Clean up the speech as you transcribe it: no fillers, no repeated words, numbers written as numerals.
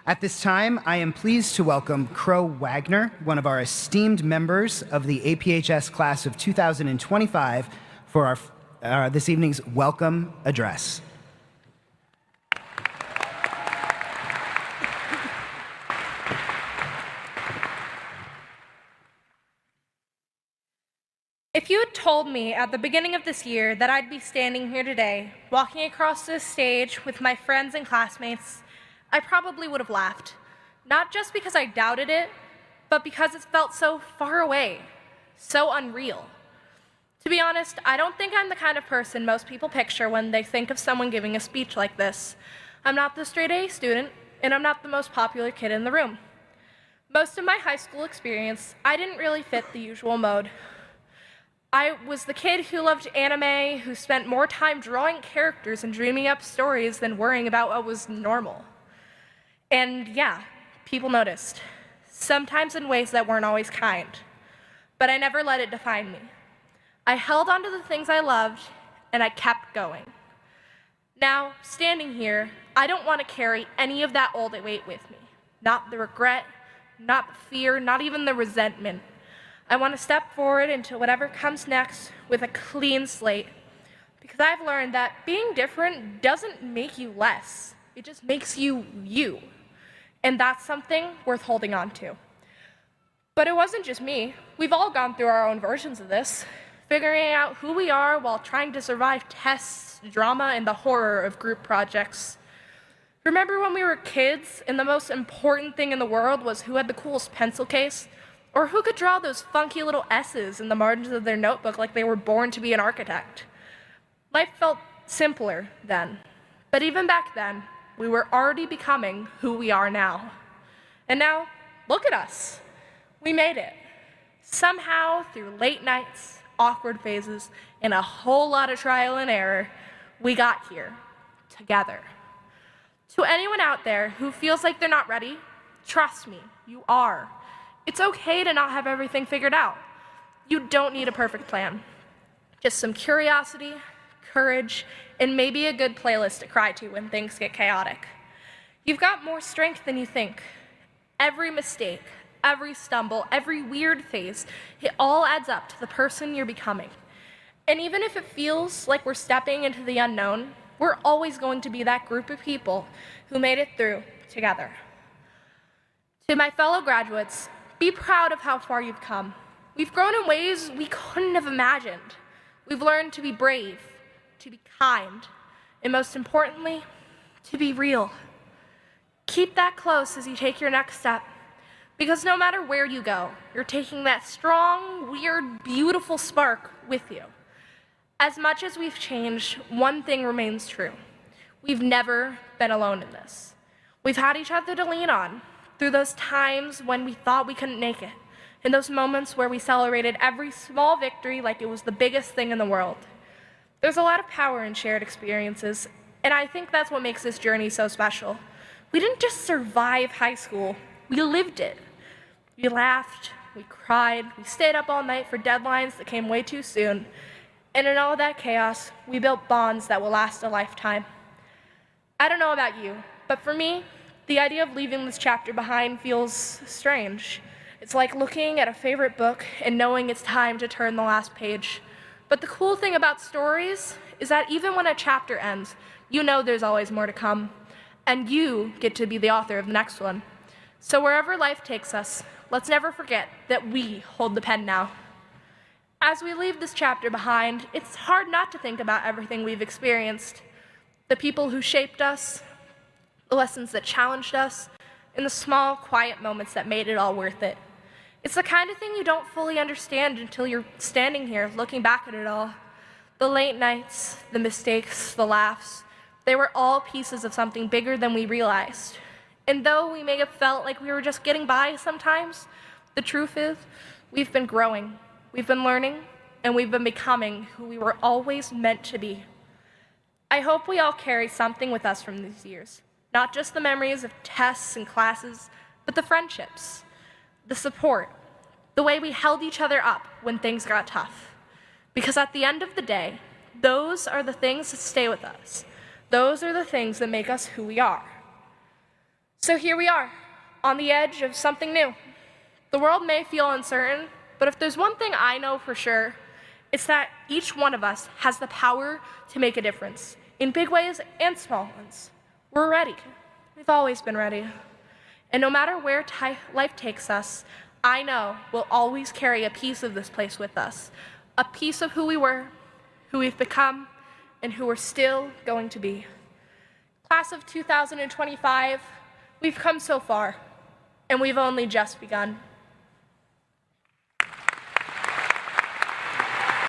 At this time, I am pleased to welcome Crow Wagner, one of our esteemed members of the APHS class of 2025, for this evening's welcome address. If you had told me at the beginning of this year that I'd be standing here today, walking across this stage with my friends and classmates, I probably would have laughed. Not just because I doubted it, but because it felt so far away, so unreal. To be honest, I don't think I'm the kind of person most people picture when they think of someone giving a speech like this. I'm not the straight A student, and I'm not the most popular kid in the room. Most of my high school experience, I didn't really fit the usual mode. I was the kid who loved anime, who spent more time drawing characters and dreaming up stories than worrying about what was normal. And yeah, people noticed, sometimes in ways that weren't always kind. But I never let it define me. I held on to the things I loved, and I kept going. Now, standing here, I don't want to carry any of that old weight with me. Not the regret, not the fear, not even the resentment. I want to step forward into whatever comes next with a clean slate, because I've learned that being different doesn't make you less. It just makes you you. And that's something worth holding on to. But it wasn't just me. We've all gone through our own versions of this, figuring out who we are while trying to survive tests, drama, and the horror of group projects. Remember when we were kids and the most important thing in the world was who had the coolest pencil case? Or who could draw those funky little S's in the margins of their notebook like they were born to be an architect? Life felt simpler then. But even back then, we were already becoming who we are now. And now, look at us. We made it. Somehow, through late nights, awkward phases, and a whole lot of trial and error, we got here, together. To anyone out there who feels like they're not ready, trust me, you are. It's okay to not have everything figured out. You don't need a perfect plan. Just some curiosity, courage, and maybe a good playlist to cry to when things get chaotic. You've got more strength than you think. Every mistake, every stumble, every weird phase, it all adds up to the person you're becoming. And even if it feels like we're stepping into the unknown, we're always going to be that group of people who made it through together. To my fellow graduates, be proud of how far you've come. We've grown in ways we couldn't have imagined. We've learned to be brave, to be kind, and most importantly, to be real. Keep that close as you take your next step, because no matter where you go, you're taking that strong, weird, beautiful spark with you. As much as we've changed, one thing remains true. We've never been alone in this. We've had each other to lean on, through those times when we thought we couldn't make it, in those moments where we celebrated every small victory like it was the biggest thing in the world. There's a lot of power in shared experiences, and I think that's what makes this journey so special. We didn't just survive high school, we lived it. We laughed, we cried, we stayed up all night for deadlines that came way too soon, and in all that chaos, we built bonds that will last a lifetime. I don't know about you, but for me, the idea of leaving this chapter behind feels strange. It's like looking at a favorite book and knowing it's time to turn the last page. But the cool thing about stories is that even when a chapter ends, you know there's always more to come, and you get to be the author of the next one. So wherever life takes us, let's never forget that we hold the pen now. As we leave this chapter behind, it's hard not to think about everything we've experienced, the people who shaped us, the lessons that challenged us, and the small, quiet moments that made it all worth it. It's the kind of thing you don't fully understand until you're standing here looking back at it all. The late nights, the mistakes, the laughs, they were all pieces of something bigger than we realized. And though we may have felt like we were just getting by sometimes, the truth is, we've been growing, we've been learning, and we've been becoming who we were always meant to be. I hope we all carry something with us from these years. Not just the memories of tests and classes, but the friendships, the support, the way we held each other up when things got tough. Because at the end of the day, those are the things that stay with us. Those are the things that make us who we are. So here we are, on the edge of something new. The world may feel uncertain, but if there's one thing I know for sure, it's that each one of us has the power to make a difference, in big ways and small ones. We're ready. We've always been ready. And no matter where life takes us, I know we'll always carry a piece of this place with us, a piece of who we were, who we've become, and who we're still going to be. Class of 2025, we've come so far, and we've only just begun.